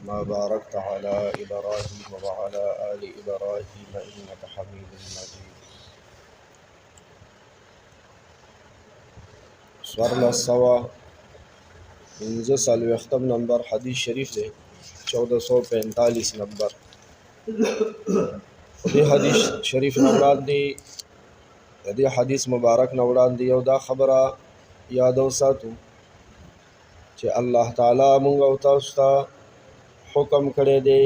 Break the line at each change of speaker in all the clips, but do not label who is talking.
ما باركت على إبراهيم وعلى آل إبراهيم إنك حميد مجيد. سورة السوا انزه سالوختم نمبر حدیث شریف دے 1445 نمبر. دې حدیث شریف نوران دی دې حدیث مبارک نوران دی یو دا خبره یادو ساتو چې الله تعالی مونږ او تاسو ته حکم کړی دی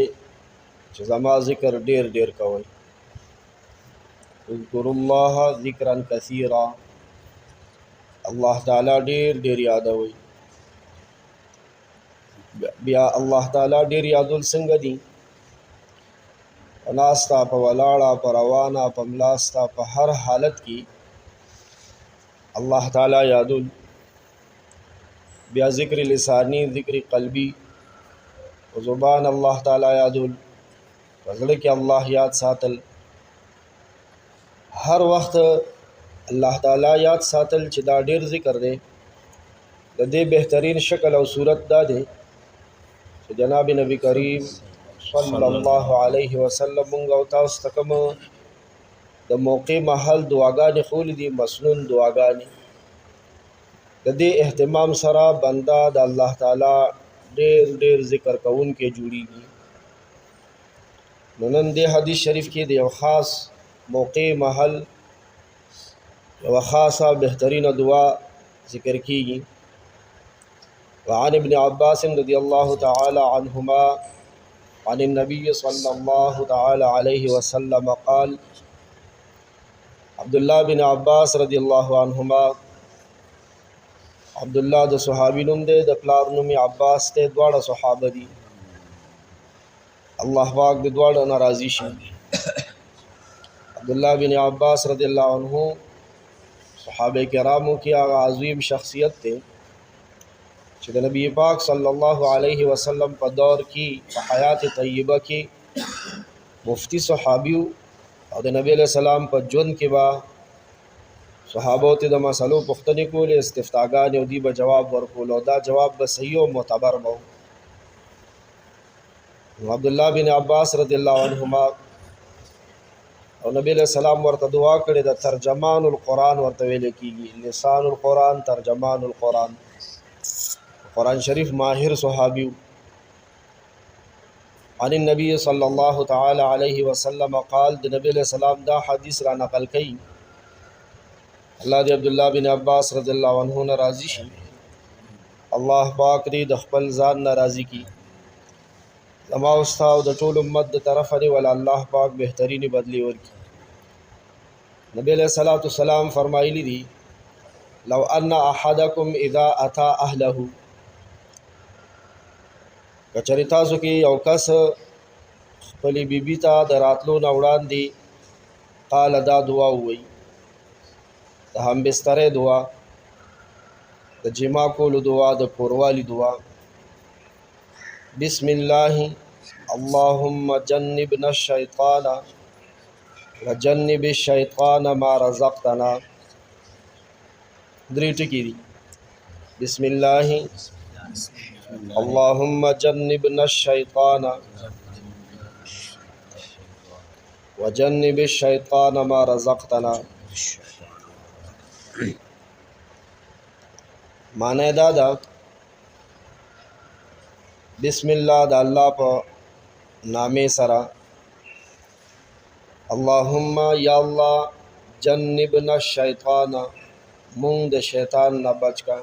چې زما ذکر ډیر ډیر کوئ. اذکروا الله ذکرا کثیرا، الله تعالی ډیر ډیر یادوي. بیا الله تعالی ډیر یادول څنګه دي؟ ناستا په ولاړه په روانه په ملاستا په هر حالت کې الله تعالی یادول. بیا ذکر لسانی، ذکر قلبی، په زبان الله تعالی یادول، په زړه کې الله یاد ساتل، هر وخت الله تعالی یاد ساتل چې دا ډیر ذکر دی. د دې بهترین شکل او صورت دا دی چې جناب نبی کریم صلی الله علیه وسلم مونږ او تاسو ته کوم د موقع محل دعاګانې خولې دي، مسنون دعاګانې. د دې اهتمام سره بنده د الله تعالی ډیر ډیر ذکر کوونکی جوړیږي. نو نن دې حدیث شریف کې د یو خاص موقع محل یو خاصه بهترینه دعا ذکر کیږي. وعن ابن عباس رضی الله تعالی عنهما عن النبي صلى الله تعالى عليه وسلم قال. عبداللہ بن عباس رضی اللہ عنہما، عبداللہ د صحابی نوم دے، د پلار نوم عباس تے، دواړه صحابه دي. الله پاک د دواړه ناراضي شي. عبداللہ بن عباس رضی اللہ عنہ صحابه کرامو کی هغه عظیم شخصیت تے چې د نبی پاک صلی الله علیه وسلم په دور کې په حیات طیبه کې مفتی صحابي او د نبی علیہ السلام په ژوند کې با صحابو ته د مسلو پوښتنې کولې، استفتاګانې او دی به جواب ورکول او دا جواب به صحیح او معتبر و. عبدالله بن عباس رضی الله عنهما او نبی علیہ السلام ورته دعا کړې د ترجمان القرآن ورته ویل کېږي، لسان القرآن، ترجمان القرآن، قرآن شریف ماهر صحابی. عن النبی صلی الله تعالی علیہ وسلم قال. د نبی علیہ السلام دا حدیث را نقل کړي. الله دې عبدالله بن عباس رضی الله عنه نه راضي شي. الله پاک دې د خپل ځان نه راضي کی. زما او ستا او د ټول امت د طرفه دې ول الله پاک بهترینی بدلی ورکړي. نبی علیہ الصلوۃ والسلام فرمایلی دي لو ان احدکم اذا اتى اهله، کچری تاسو کې یو کس خپلې بیبي ته د راتلو نه وړاندې قال دا دعا ووایي، د هم بسترې دعا، د جما کولو دعا، د کوروالی دعا. بسم الله اللهم جنبنا الشیطان وجنب الشیطان ما رزقتنا. درې ټکي دي. بسم الله اللهم جنبنا الشیطان وجنب الشیطان ما رزقتنا. معنی دا دا بسم الله د الله په نامې سره، اللهم یا الله جنبنا الشیطان، مونږ د شیطان نه بچ کا،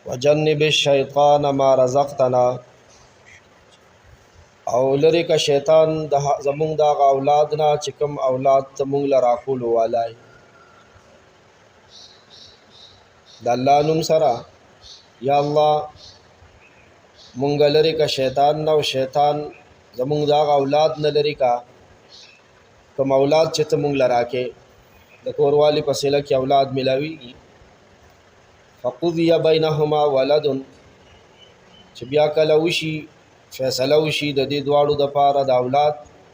وجنب الشیطان ما رزقتنا، او لری کا شیطان زمونږ د اولاد نه چې کوم اولاد ته مونږ له راکولو والای. د الله نوم سره یا الله مونږ لری کا شیطان نه، او شیطان زمونږ د اولاد نه لری کا، کوم اولاد چې ته مونږ له راکې د کوروالی په سیله کې اولاد ملاویږي. فقضی بینهما ولد، چې بیا کله وشي فیصله وشي د دې دواړو د پاره د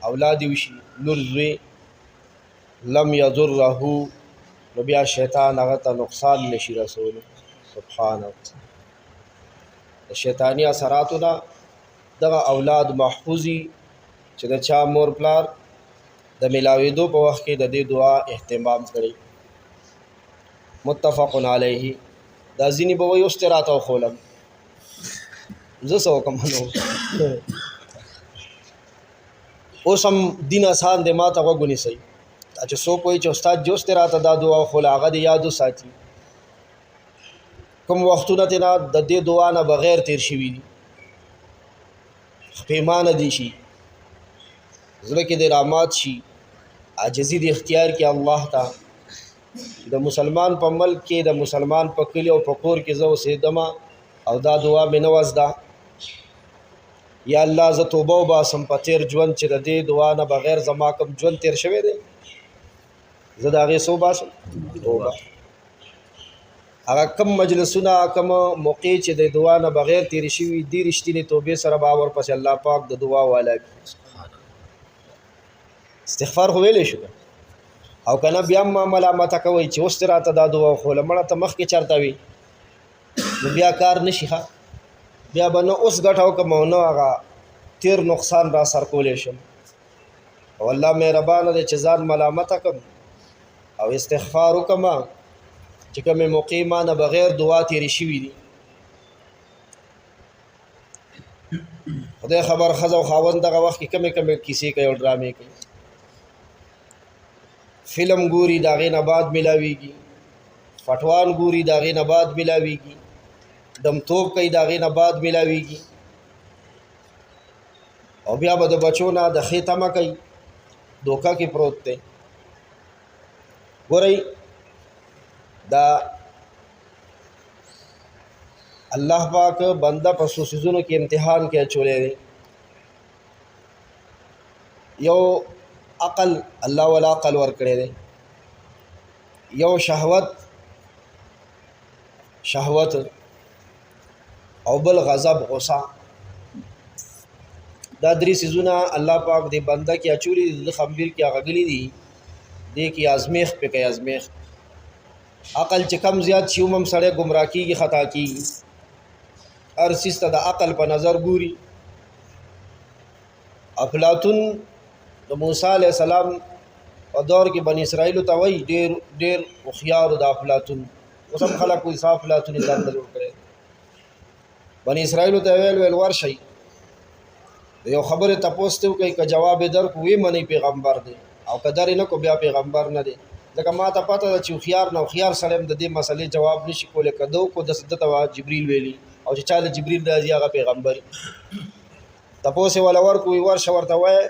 اولاد وشي، لور زوی، لم یضره، نو بیا شیطان هغه ته نقصان نشي رسولی. سبحانه د شیطانی اثراتو نه دغه اولاد محفوظي چې د چا مور پلار د ملاوېدو په وخت کې د دې دعا اهتمام کړي. متفق علیه. دا ځینې به وایي اوس ترې راته وښولم زه څه وکړم نو اوس هم دین آسان دی ما ته غوږ ونیسئ. چې څوک وایي چې استاد جوس ترې راته دا دعا وښوله هغه دې یاد وساتي کوم وختونه ترې نه د دې دعا نه بغیر تیر شوي دي پیمانه دي شي زړه کې دې رامات شي عاجزي دې اختیار کې الله ته د مسلمان په ملک کې د مسلمان په کلي او په کور کې زه اوسېدم او دا دعا مې نه وزده یا الله زه توبه وباسم په تیر ژوند چې د دې دعا نه بغیر زما کوم ژوند تیر شوی دی زه د هغې څه وباسم توبه. هغه کم مجلسونه کم موقع چې د دعا نه بغیر تیرې شوي دي رښتینې توبې سره به ورپسې الله پاک د دعا والا کړي. استغفار خو ویلی شو او که نه بیا هم ملامته کوئ چې اوس ترې راته دا دعا وښوله مړه ته مخکې چېرته وي نو بیا کار نه شي ښه بیا به نه اوس ګټه وکړم او نه هغه تیر نقصان را سر کولی شم او الله مهربانه دی چې ځان ملامته کړم او استغفار وکړم چې کومې موقع ما نه بغیر دعا تیرې شوي دي. خدای خبر ښځه او خاوند دغه وخت کې کمې کیسې کوي او ډرامې کوي فلم ګوري د هغې نه بعد میلاویږي فټوان ګوري د هغې نه بعد میلاویږي دمتوب کوي د هغې نه بعد میلاویږي او بیا به د بچو نه د ښې تمه کوي دوکه کې پروت دی. ګورئ دا الله پاک بنده په څو څیزونو کې امتحان کې اچولی دی. یو عقل الله ولا عقل ورکړی دی یو شهوت او بل غضب غصه دا درې څیزونه الله پاک دې بنده کې اچولي دي د خمبیر کې هغه غلي دي دې کې ازمیخت پې کوي ازمیخت عقل چې کم زیات شي هم سړی ګمراه کېږي خطا کېږي هر څیز ته د عقل په نظر ګوري. افلاطون د موسی علیه السلام په دور کې بني اسرائیلو ته وایي ډېر هوښیار د افلاطون اوس هم خلک وایي څه افلاطون یې ځان ته جوړ کړی بني اسرائیلو ته ویل ورشئ د یو خبرې تپوس ته وکړئ که جواب یې درکړو ویې منئ پیغمبر دی او که درې نه کړو بیا پیغمبر نه دی ځکه ما ته پته ده چې هوښیار نه هوښیار سړی هم د دې مسلې جواب نشي کولی که ده وکړو ده ته جبریل ویلي او چې چا له جبریل راځي هغه پیغمبر تپوس یې وله ورکړو وي ورشه ورته وایه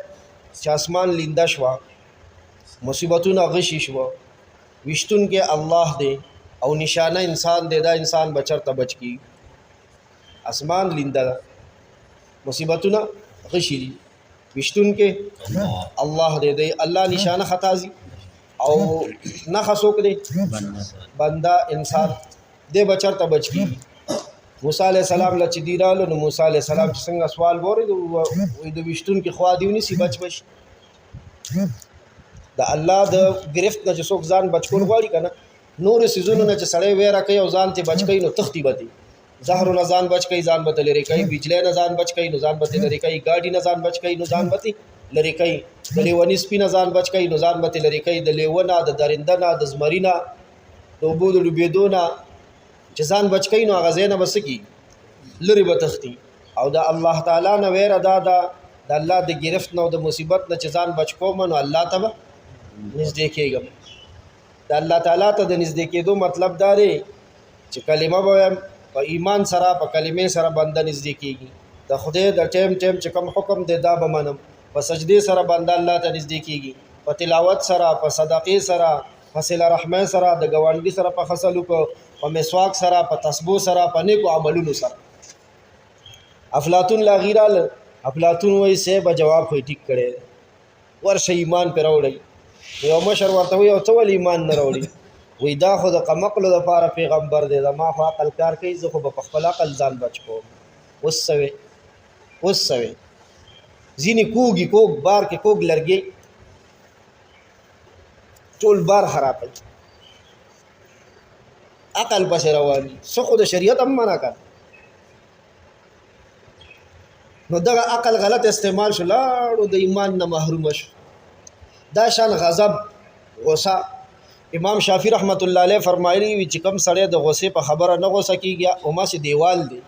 چې اسمان لینده شوه مصیبتونه غشي شوه ویشتونکی الله دی او نشانه انسان دی دا انسان به چېرته بچ کېږي اسمان لینده ده مصیبتونه غشي دي ویشتونکی الله دی الله نشانه خطا ځي او نښه څوک دی بنده انسان دی به چېرته بچ کېږي. موسی علیه السلام له چې دی رالو نو موسی علیه السلام چې څنګه سوال واورېد وایي د ویشتونکي خوا دې ونیسي بچ بشي د الله د ګرفت نه چې څوک ځان بچ کول غواړي که نه نورو څیزونو نه چې سړی ویره کوي او ځان ترې بچ کوي نو تښتي به دی زهرو نه ځان بچ کوي ځان به ته لرې کوي بجلی نه ځان بچ کوي نو ځان به ته لرې کوي ګاډي نه ځان بچ کوي نو ځان به ته لرې کوي د لیوني سپي نه ځان بچ کوي نو ځان به ته لرې کوي د لیوه نه د درنده نه د زمري نه د اوبو د ډوبېدو نه چې ځان بچ کوي نو هغه ځای نه به څه کي لرې به تښتي او د الله تعالی نه ویره دا ده د الله د ګرفت نه او د مصیبت نه چې ځان بچ کوم نو الله ته به نږدې کېږم. د الله تعالی ته د نږدې کېدو مطلب دا دی چې کلمه به وایم په ایمان سره په کلمې سره بنده نږدې کېږي د خدای د ټیم چې کوم حکم دی دا به منم په سجدې سره بنده الله ته نږدې کېږي په تلاوت سره په صدقې سره په صله رحمۍ سره د ګاونډي سره په ښه سلوک په مسواک سره په تسبیح سره په نیکو عملونو سره. افلاطون لا غیرال افلاطون وایي صاحب جواب خو ټیک کړی ورشه ایمان پرې راوړئ یو مشر ورته وایي او ته ولې ایمان نه راوړي وایي دا خو د قمقلو دپاره پیغمبر دی زما خو عقل کار کوي زه خو به په خپل عقل ځان بچ کوم. اوس څه وی ځینې کوږي کوږ بار کې کوږ لرګي ټول بار خرابوي عقل پسې روان دي څه خو د شریعت هم منع کړه نو دغه عقل غلط استعمال شو لاړو د ایمان نه محروم شو. دا شان غضب غصه امام شافعي رحمت الله علیه فرمایلی وی چې کوم سړی د غصې په خبره نه غوسه کیږي او ما سي دیوال دی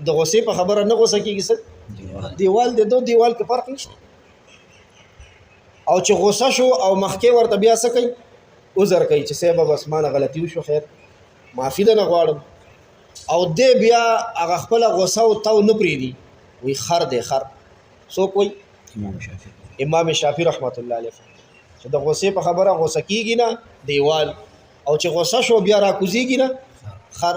د غصې په خبره نه غوسه کیږي څه دیوال دی دو دیوال کې فرق نشته. او چې غصه شو او مخکې ورته بیا څه کوي عذر کوي چې سبب بس مانه غلطي وشو خیر معافي ده نه غواړم او دې بیا هغه خپل غصه او تو نه پریدي وی خر دی خر سو کوئی امام شافعي رحمت الله علیه چې د غصې په خبره غصه کیږي نه دیوال او چې غصه شو بیا را کوزيږي نه خر.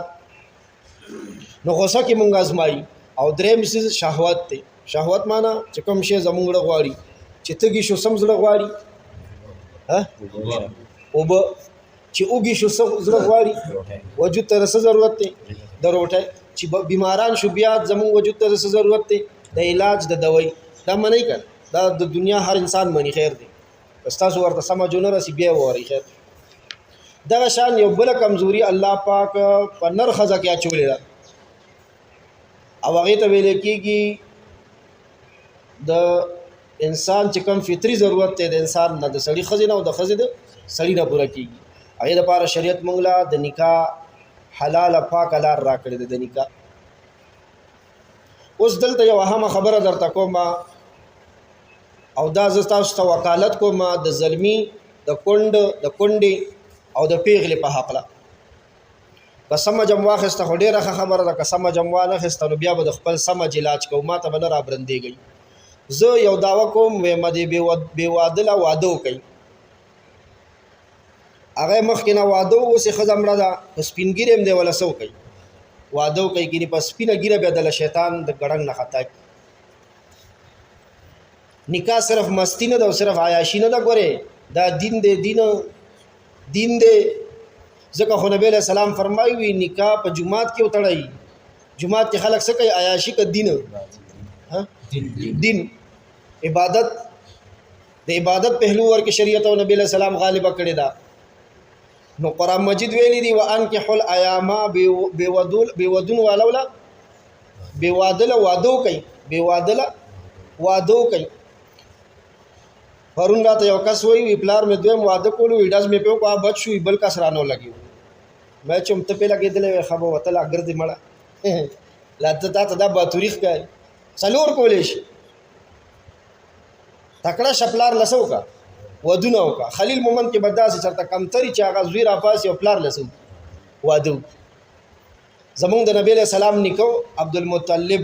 نو غصه کې مونږ ازمایي او دریم څه شهوت دی. شهوت معنا چې کوم شی زمونږ غواړي چې تګي شو سمزړه غواړي ها او به چې اوږي شو سمزړه غواړي وجود ته څه ضرورت دی د روټه چې بیماران شو بیا زمونږ وجود ته څه ضرورت دی د علاج د دوايي دا منی کړه دا د دنیا هر انسان منی خیر دی استاسو ورته سمجونه راسي بیا وری خیر. دا شان یو بل کمزوري الله پاک په نرخزه کې اچولې ده او هغه ته ویل کېږي د انسان چې کوم فطري ضرورت دی د انسان نه د سړي خزینه او د خزینه سړي نه پوره کیږي. هغه د لپاره شریعت موږ لا د نکاح حلال پاک لار راکړي د نکاح. اوس دلته یو اهمه خبره درته کوم او دا زه تاسو ته وکالت کوم د ظلمي د کونډې او د پیغلې په حق له قسم جمع واخسته ډیره خبره ده قسم جمع نه خسته نو بیا به د خپل سمج علاج کوم ما ته بنه را برندېږي. زه یو داوا کوم و مده بی وادله واده کوي هغه مخکې نه واده اوسې ښځه مړه ده په سپینګیرې هم دی ولا سو کوي واده کوي کینی په سپینه ګیره بیا د شیطان د ګړنګ نه خطا کی. نکاح صرف مستی نه ده او صرف عیاشي نه ده. ګوره دا دین دی دین دی ځکه خو نبی له سلام فرمایي وي نکاح په جمعات کې وتړی جمعات کې خلک څه کوي عیاشي کا دین ها دین عبادت د عبادت پهلو ورکه شریعت او نبی له سلام غالبه کړی دا. نو قرآن مجید ویلی دی وانکحوا الایام بودون ولولا بوادل وادو کوي بوادل وادو کوي. پرون راته یو کس وی پلار مې دویم واده کولو ویډاز مې په کو بچ شو بل کس رانو لګي مې چم ته په لګیدلې خبر وته لا ګرځي مړه لا ته دا با تاریخ کوي څلور کولې شي تکړه شپلار لسو کا ودونه وکا خلیل مومن کې بداسه چرته کمتري چې هغه زوی را پاس یو پلار لسو واده زمونږ د نبی له سلام نکو عبد المطلب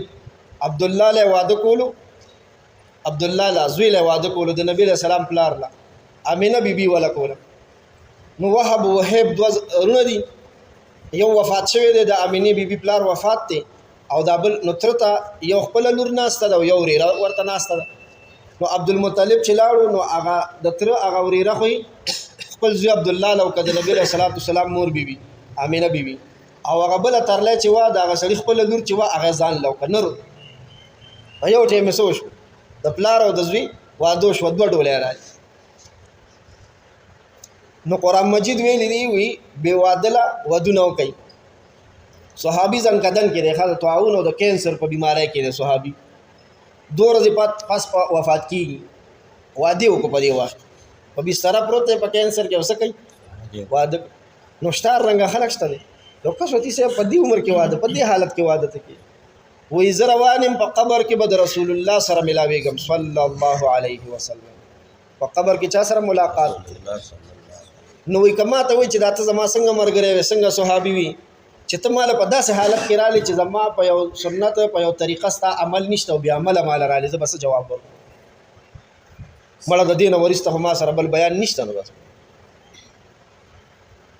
عبد الله له واده کولو عبد الله له زوی له واده کولو د نبی له سلام پلار لا امینه بیبي ولا کوله. نو وهب رونه دي یو وفات شوی دی د امینه بیبي پلار وفات دی او دا بل نترته یو خپل لور ناسته ده یو ریره ورته ناسته ده. نو عبد المطلب چې لاړو نو هغه د تر هغه وريره خو خپل زوی عبد الله لو کده نبی صلی الله علیه وسلم مور بیبي امینه بیبي او هغه بل ترله چې وا دا غسړي خپل لور چې وا هغه ځان لو کنه یو ټیم سوش د پلار او د زوی وادو شو د ډولې راځي. نو قرآن مجید ویلی دی وی بے وادله ودونه کوي. صحابي ځن کدن کې د خاله تعاون او د کینسر په بیماری کې د صحابي 2 ورځې پس وفات کیږي واده وکړ په دې وخت په بستر پروت په کینسر کې وسه کوي واده نو شتار رنګ خلک شته دي نو کښوتی سه په دې عمر کې واده په دې حالت کې واده ته کې وې زروانم په قبر کې بد رسول الله سره ملاويګم صلی الله علیه وسلم په قبر کې چا سره ملاقات نو وې کما ته وې چې داته زما څنګه مرګره څنګه صحابي وي چې ته مال په داسې حالت کې رالی چې زما په یو سنت په یو طریقه ستا عمل نشته او بیا عمل رالی زه بس جواب ورکړم مړه د دین ورسته ما سره بل بیان نشته. نو بس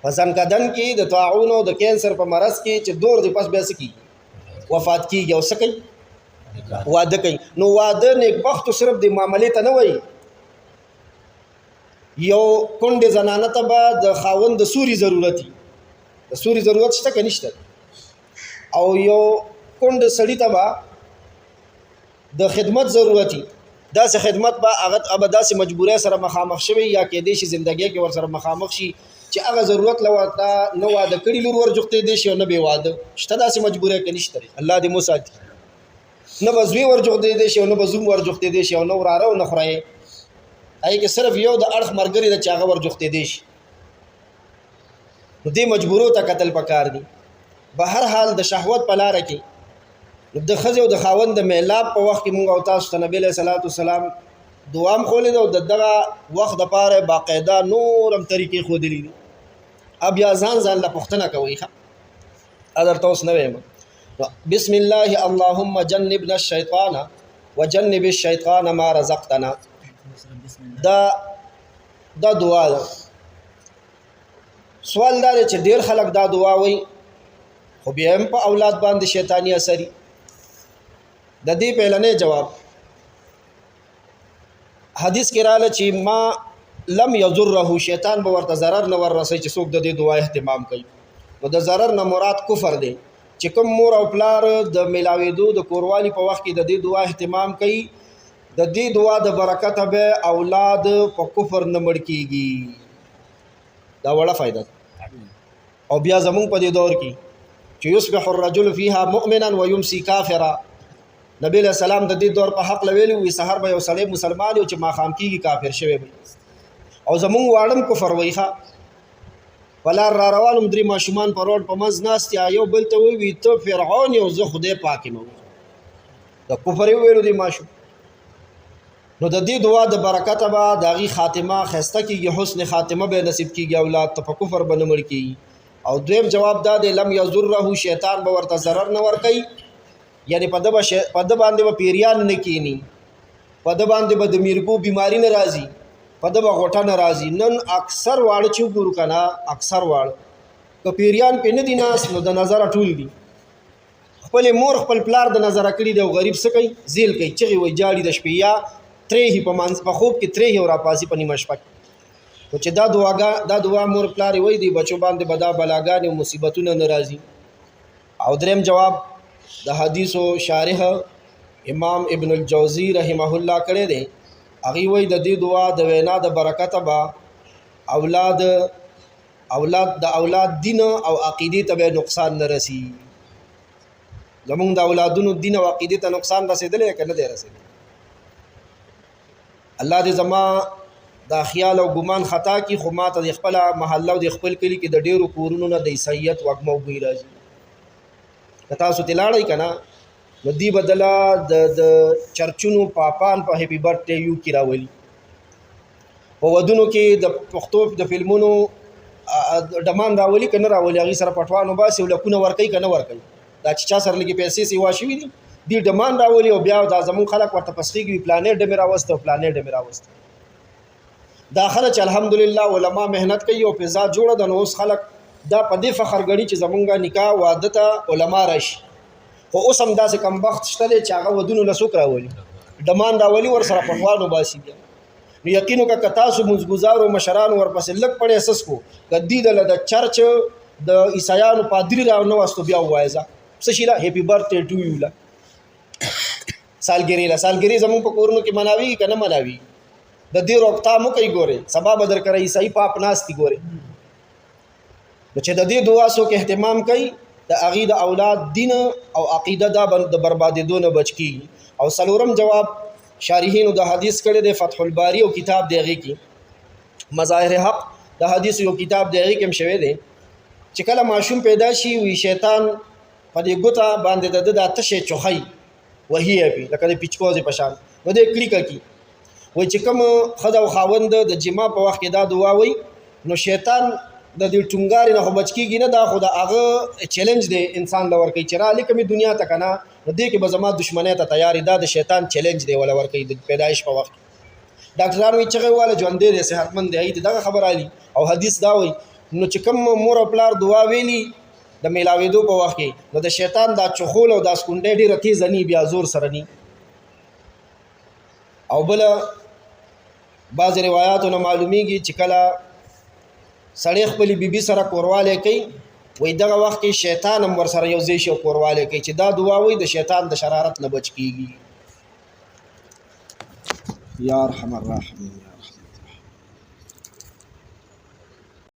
فزن کدن کې د طاعون او د کینسر په مرض کې چې دور دی پس بیا سکی وفات کیږي او سکی واده کوي. نو واده نیک بخت صرف د معاملې ته نه وایي یو کونډه زنانه ته به د خاوند د سوري ضرورتي د سوري ضرورت شته که نشته او یو کونډ سړی ته به د خدمت ضرورتي داسې خدمت به هغه به داسې مجبورۍ سره مخامخ شوی یا کېدای شي زندګۍ کې ورسره مخامخ شي چې هغه ضرورت له ورته نه واده کړي لور ورجوختې دی شي او نه بې واده شته داسې مجبورۍ که نشته الله دې مو ساتي. نه به زوی ورجوختېدی شي او نه به زوم ورجوختېدی شي او نه وراره او نه خوریی هغې کې صرف یو د اړخ ملګری ده چې هغه ورجوختېدی شي نو دې مجبورو ته کتل پکار دي به هر حال د شهوت په لاره کې د ښځې او د خاوند د میلاب په وخت کې مونږ او تاسو ته نبی علیه صلات وسلام دعا هم ښولې ده او د دغه وخت دپاره باقاعده نور هم طریقې ښودلي دي بیا ځان له پوښتنه کوئ ښه درته اوس نه وایم بسم الله اللهم جنبنا الشیطان وجنب الشیطان ما رزقتنا دا دعا ده سوال دا دی چې ډېر خلک دا دعا وایي خو بیا هم په اولاد باندې شیطاني اثري د دې پهلنی جواب حدیث کې راغله چې ما لم یضره شیطان به ورته ضرر نه ورسوي چې څوک د دې دعا اهتمام کوي نو د ضرر نه مراد کفر دی چې کوم مور او پلار د میلاوېدو د کوروالي په وخت کې د دې دعا اهتمام کوي د دې دعا د برکته به اولاد په کفر نه مړ کېږي دا وړه فایده او بیا زمونږ په دې دور کې چې یصبح الرجل فيها مؤمنا ويمسي كافرا نبی علیہ السلام د دې دور په حق لویلو وي سحر به یو سړی مسلمان یو چې ماښام کېږي کافر شوی وي او زمونږ واړم کفر وایي ښه ولار را روان هم درې ماشومان په روډ په منځ ناست یو بل ته ووي ته فرعون یو زه خدای پاک یم د کفر یې وویلو دې ماشوم نو د دې دعا د برکته به د هغې خاتمه ښایسته کېږي حسن خاتمه به نصیب کېږي اولاد ته په کفر به نه مړ کېږي او دویم جواب دا دی لم یضره شیطان به ورته ضرر نه ورکوي یعنی په ده باندې به پیریان نه کینی په ده باندې به د میرګو بیماری نه راځي په ده به غوټه نه راځي نن اکثر واړه چې وګورو که نه اکثر واړه که پیریان پې نه دي ناست نو د نظره ټول دي خپلې مور خپل پلار د نظره کړي دی او غریب څه کوي زیل کوي چغې وایي جاړي د شپې یا ترېهي په خوب کې ترېهي او راپاسي په نیمه شپه کې نو چې دا دعا مور پلار یې وایي دی بچو باندې به دا بلاګانې او مصیبتونه نه راځي او دریم جواب د حدیثو شارح امام ابن الجوزی رحمه الله کړی دی هغې وایي د دې دعا د وینا د برکته به اولاد دین او عقیدې ته به نقصان نه رسي زمونږ د اولادونو دین او عقیدې ته نقصان رسېدلی که نه دی رسېدلی الله دې زما دا خیال او ګمان خطا کی خو ما ته د خپله محله او د خپل کلي کې د ډېرو کورونو نه د عیسایت وږمه او بوی راځي که تاسو ترې لاړئ که نه نو دوی به دله د چرچونو پاپان په هیپي برثډے یو کې راولي په ودونو کې د پښتو د فلمونو ډمان راولي که نه راولي هغې سره پټوان وباسي او لکونه ورکوي که نه ورکوي دا چې چا سره لږې پیسې سیوا شوي دي دوی ډمان راولي او بیا دا زمونږ خلک ورته پسخېږي وي پلانې ډمې راوسته او پلانې ډمې راوسته دا خلک چې الحمدلله علما محنت کوي او فضا جوړه ده نو اوس خلک دا په دې فخر ګڼي چې زمونږ نکاح واده ته علما راشي خو اوس هم داسې کمبخت شته دی چې هغه ودونو له څوک راولي ډمان راولي ورسره پټوان وباسي بیا نو یقین وکړه که تاسو مونځګزارو مشرانو ورپسې لږ پړی اسس کو که دوی دله د چرچ د عیسایانو پادري را نه واستو بیا ووایه ځه څه شي له هیپي برثډے ټو یو له سالګرې زمونږ په کورونو کې مناویږي که نه مناویږي د دې روکتام وکړئ ګورئ سبا به درکره عیسایي پاپ ناست دي ګورئ نو چې د دې دعا څوک اهتمام کوي د هغې د اولاد دین او عقیده دا د بربادېدو نه بچ کېږي او څلورم جواب شارحینو د حدیث کړی دی فتح الباری او کتاب دی هغې کې مظاهر حق د حدیث یو کتاب دی هغې کې هم شوی دی چې کله ماشوم پیدا شي وي شیطان په دې ګوته باندې د ده دا تشې چوخی وهي پي لکه د پیچکوزې په شان نو دې کلیکه کي وایي چې کوم ښځه او خاوند د جما په وخت کې دا دعا وایي نو شیطان د دې ټونګارې نه خو بچ کېږي نه دا خو د هغه چیلنج دی انسان له ورکوي چې رالې کومې دنیا ته که نه نو دې کې به زما دشمنۍ ته تیار دا د شیطان چیلنج دی وله ورکوي د پیدایش په وخت ډاکټران وایي چغې واله ژوندی دی صحتمند دی هغې ته دغه خبر علي او حدیث دا وایي نو چې کوم مور او پلار دعا ویلي د میلاوېدو په وخت کې نو د شیطان دا چخول او دا سکونډۍ ډېره تیزه نی بیا زور سره نی او بله بعضې روایاتو نه معلومیږي چې کله سړی خپلې بیبي سره کوروالی کوي وایي دغه وخت کې شیطان هم ورسره یو ځای شي او کوروالی کوي چې دا دعا وایي د شیطان د شرارت نه بچ کېږي یا ارحم الراحمین